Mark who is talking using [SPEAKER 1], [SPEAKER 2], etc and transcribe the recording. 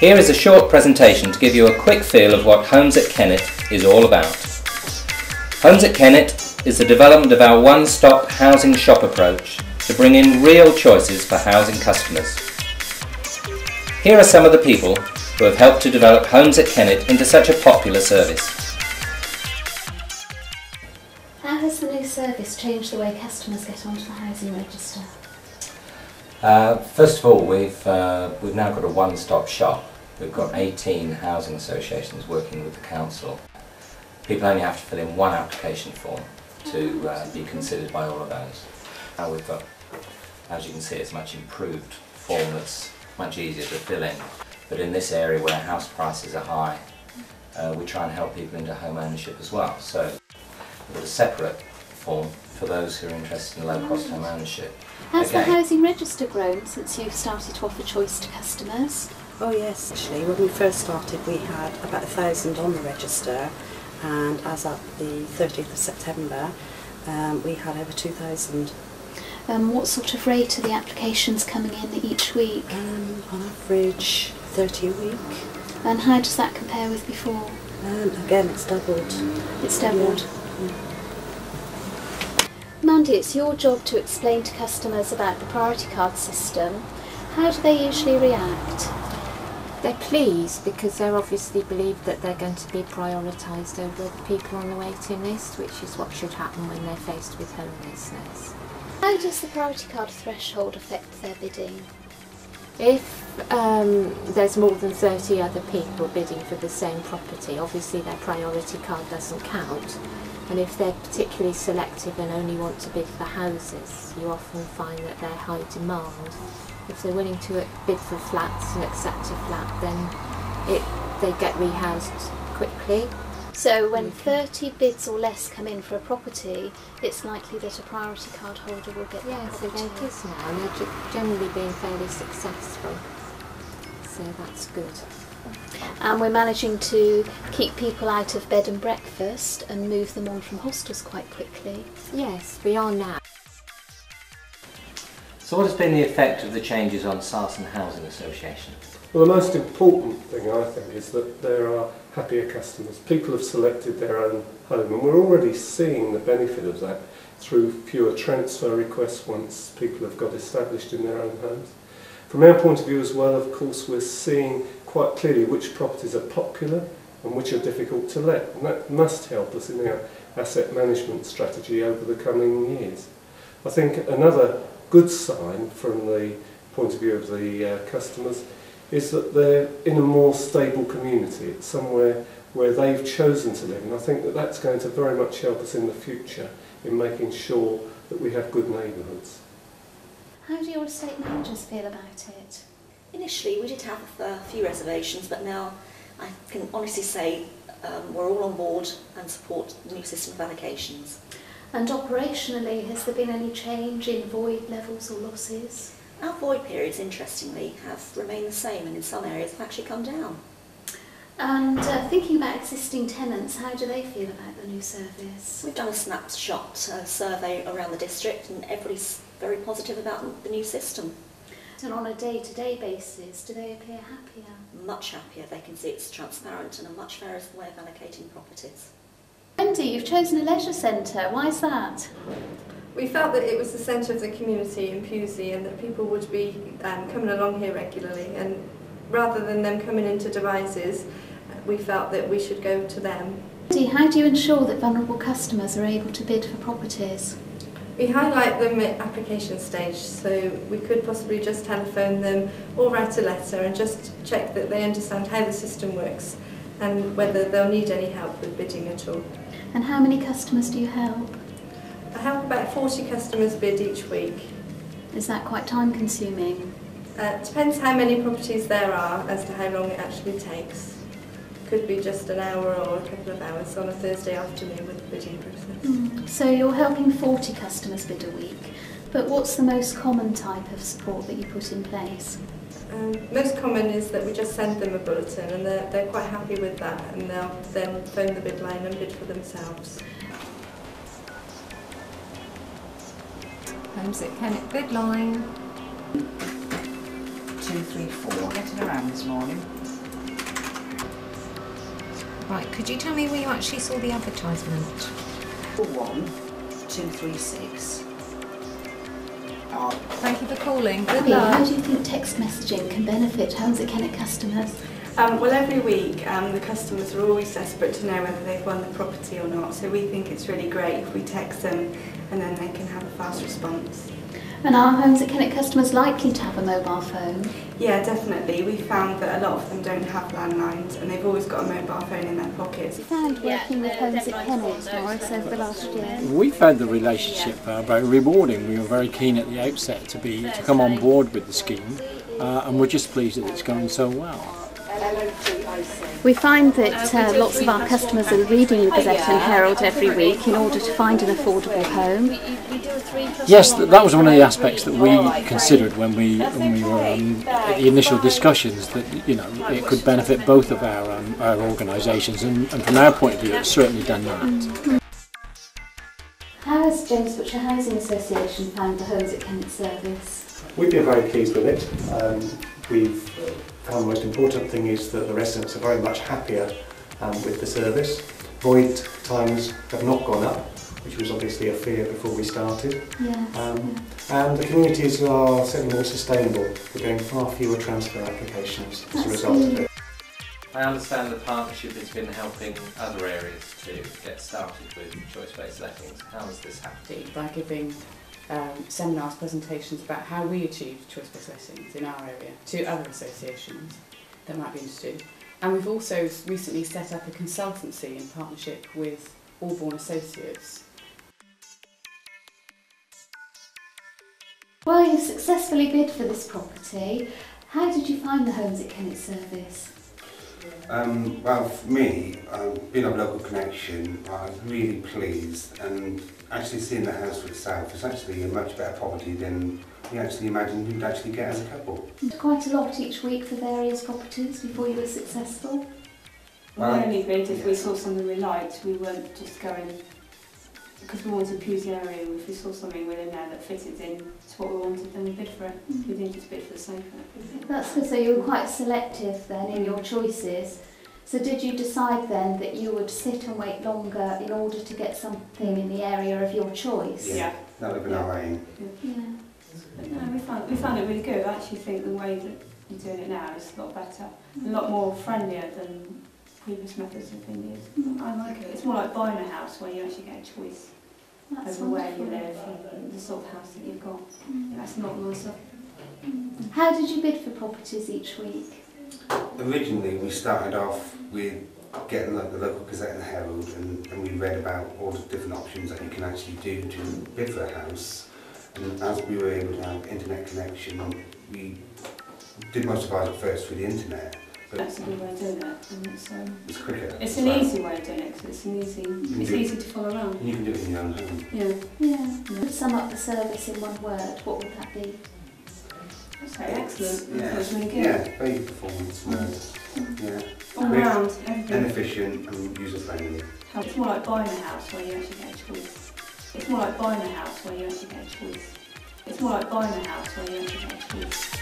[SPEAKER 1] Here is a short presentation to give you a quick feel of what Homes at Kennet is all about. Homes at Kennet is the development of our one-stop housing shop approach to bring in real choices for housing customers. Here are some of the people who have helped to develop Homes at Kennet into such a popular service.
[SPEAKER 2] How has the new service changed the way customers get onto the housing register?
[SPEAKER 1] First of all, we've now got a one-stop shop. We've got 18 housing associations working with the council. People only have to fill in one application form to be considered by all of those. Now we've got, as you can see, it's a much improved form that's much easier to fill in. But in this area where house prices are high, we try and help people into home ownership as well. So we've got a separate form for those who are interested in low-cost home ownership.
[SPEAKER 2] Has the housing register grown since you've started to offer choice to customers?
[SPEAKER 3] Oh yes, actually when we first started we had about 1,000 on the register, and as at the 30th of September we had over 2,000.
[SPEAKER 2] What sort of rate are the applications coming in each week?
[SPEAKER 3] On average 30 a week.
[SPEAKER 2] And how does that compare with before?
[SPEAKER 3] Again, it's doubled.
[SPEAKER 2] It's doubled.
[SPEAKER 3] Yeah.
[SPEAKER 2] Mandy, it's your job to explain to customers about the priority card system. How do they usually react?
[SPEAKER 4] They're pleased because they obviously believe that they're going to be prioritised over the people on the waiting list, which is what should happen when they're faced with homelessness.
[SPEAKER 2] How does the priority card threshold affect their bidding?
[SPEAKER 4] If there's more than 30 other people bidding for the same property, obviously their priority card doesn't count. And if they're particularly selective and only want to bid for houses, you often find that they're high demand. If they're willing to bid for flats and accept a flat, then they get rehoused quickly.
[SPEAKER 2] So when 30 bids or less come in for a property, it's likely that a priority card holder will get that property.
[SPEAKER 4] Yes, it is now, and they're generally being fairly successful. So that's good.
[SPEAKER 2] And we're managing to keep people out of bed and breakfast and move them on from hostels quite quickly.
[SPEAKER 4] Yes, we are now.
[SPEAKER 1] So what has been the effect of the changes on Sarsen Housing Association?
[SPEAKER 5] Well, the most important thing I think is that there are happier customers. People have selected their own home, and we're already seeing the benefit of that through fewer transfer requests once people have got established in their own homes. From our point of view as well, of course, we're seeing quite clearly which properties are popular and which are difficult to let, and that must help us in our asset management strategy over the coming years. I think another good sign from the point of view of the customers is that they're in a more stable community. It's somewhere where they've chosen to live, and I think that that's going to very much help us in the future in making sure that we have good neighbourhoods.
[SPEAKER 2] How do your estate managers feel about it?
[SPEAKER 6] Initially we did have a few reservations, but now I can honestly say we're all on board and support the new system of allocations.
[SPEAKER 2] And operationally, has there been any change in void levels or losses?
[SPEAKER 6] Our void periods, interestingly, have remained the same, and in some areas have actually come down.
[SPEAKER 2] And thinking about existing tenants, how do they feel about the new service?
[SPEAKER 6] We've done a snapshot survey around the district, and everybody's very positive about the new system.
[SPEAKER 2] And on a day-to-day basis, do they appear happier?
[SPEAKER 6] Much happier. They can see it's transparent and a much fairer way of allocating properties.
[SPEAKER 2] Wendy, you've chosen a leisure centre. Why is that?
[SPEAKER 7] We felt that it was the centre of the community in Pewsey, and that people would be coming along here regularly, and rather than them coming into Devizes, we felt that we should go to them.
[SPEAKER 2] Wendy, how do you ensure that vulnerable customers are able to bid for properties?
[SPEAKER 7] We highlight them at application stage, so we could possibly just telephone them or write a letter and just check that they understand how the system works and whether they'll need any help with bidding at all.
[SPEAKER 2] And how many customers do you help?
[SPEAKER 7] I have about 40 customers bid each week.
[SPEAKER 2] Is that quite time consuming?
[SPEAKER 7] It depends how many properties there are as to how long it actually takes. Could be just an hour or a couple of hours on a Thursday afternoon with the bidding process.
[SPEAKER 2] So you're helping 40 customers bid a week, but what's the most common type of support that you put in place?
[SPEAKER 7] Most common is that we just send them a bulletin, and they're quite happy with that, and they'll then phone the bid line and bid for themselves.
[SPEAKER 8] Homes at Kennet bid line. 234, getting around this morning. Right, could you tell me where you actually saw the advertisement?
[SPEAKER 9] 1-236.
[SPEAKER 8] Thank you for calling. Good
[SPEAKER 2] Abby,
[SPEAKER 8] luck.
[SPEAKER 2] how do you think text messaging can benefit Homes at Kennet customers?
[SPEAKER 10] Well, every week the customers are always desperate to know whether they've won the property or not, so we think it's really great if we text them and then they can have a fast response.
[SPEAKER 2] And are Homes at Kennet customers likely to have a mobile phone?
[SPEAKER 10] Yeah, definitely. We found that a lot of them don't have landlines and they've always got a mobile phone in their pockets.
[SPEAKER 2] You found working with Homes at Kennet, Morris, over the last year?
[SPEAKER 11] We found the relationship very rewarding. We were very keen at the outset to come on board with the scheme, and we're just pleased that it's going so well.
[SPEAKER 2] We find that lots of our customers are reading the Gazette and Herald every week in order to find an affordable home.
[SPEAKER 11] Yes, that was one of the aspects that we considered when we were at the initial discussions, that it could benefit both of our organisations, and from our point of view it's certainly done that.
[SPEAKER 2] How has James Butcher Housing Association found the Homes at Kennet service?
[SPEAKER 12] We've been very pleased with it. We've found the most important thing is that the residents are very much happier with the service. Void times have not gone up, which was obviously a fear before we started.
[SPEAKER 2] Yes,
[SPEAKER 12] and the communities are certainly more sustainable. We're getting far fewer transfer applications as a result of it.
[SPEAKER 1] I understand the partnership has been helping other areas to get started with choice-based lettings. How has this happened?
[SPEAKER 9] By giving seminars, presentations about how we achieve choice-based lettings in our area to other associations that might be interested. And we've also recently set up a consultancy in partnership with Allborn Associates.
[SPEAKER 2] Well, you've successfully bid for this property. How did you find the Homes at Kennet service?
[SPEAKER 13] Well, for me, being a local connection, I was really pleased, and actually seeing the house for itself is actually a much better property than we actually imagined you'd actually get as a couple.
[SPEAKER 2] Quite a lot each week for various properties before you were successful?
[SPEAKER 14] We only bid if we saw something we liked. We weren't just going because we wanted to use the area. If we saw something within there that fitted in to what we wanted, then we bid for it. We didn't just bid for the sake of it.
[SPEAKER 2] That's good, so you were quite selective then in your choices. So did you decide then that you would sit and wait longer in order to get something in the area of your choice?
[SPEAKER 13] Yeah, that would have been our aim.
[SPEAKER 2] Yeah.
[SPEAKER 14] But no, we found it really good. I actually think the way that you're doing it now is a lot better, a lot more friendlier than previous methods have been used. I like it. It's more like buying a house where you actually get a choice over where you live and the sort of house that you've got. That's not nicer.
[SPEAKER 2] How did you bid for properties each week?
[SPEAKER 13] Originally, we started off with getting the local Gazette and Herald, and we read about all the different options that you can actually do to bid for a house. And as we were able to have internet connection, we did most of ours at first through the internet.
[SPEAKER 14] That's a good way of doing it, and
[SPEAKER 13] it's quicker.
[SPEAKER 14] It's an easy way of doing it because it's easy to follow around.
[SPEAKER 13] And you can do it in your own home.
[SPEAKER 2] Yeah. Sum up the service in one word, what would that be?
[SPEAKER 14] That's very excellent.
[SPEAKER 13] Yeah,
[SPEAKER 14] That's really good.
[SPEAKER 13] yeah, very performance mode. Yeah.
[SPEAKER 14] All round, everything.
[SPEAKER 13] And efficient and user friendly.
[SPEAKER 14] It's more like buying a house where you actually get a choice. It's more like buying a house where you actually get a choice. It's more like buying a house where you actually get a choice.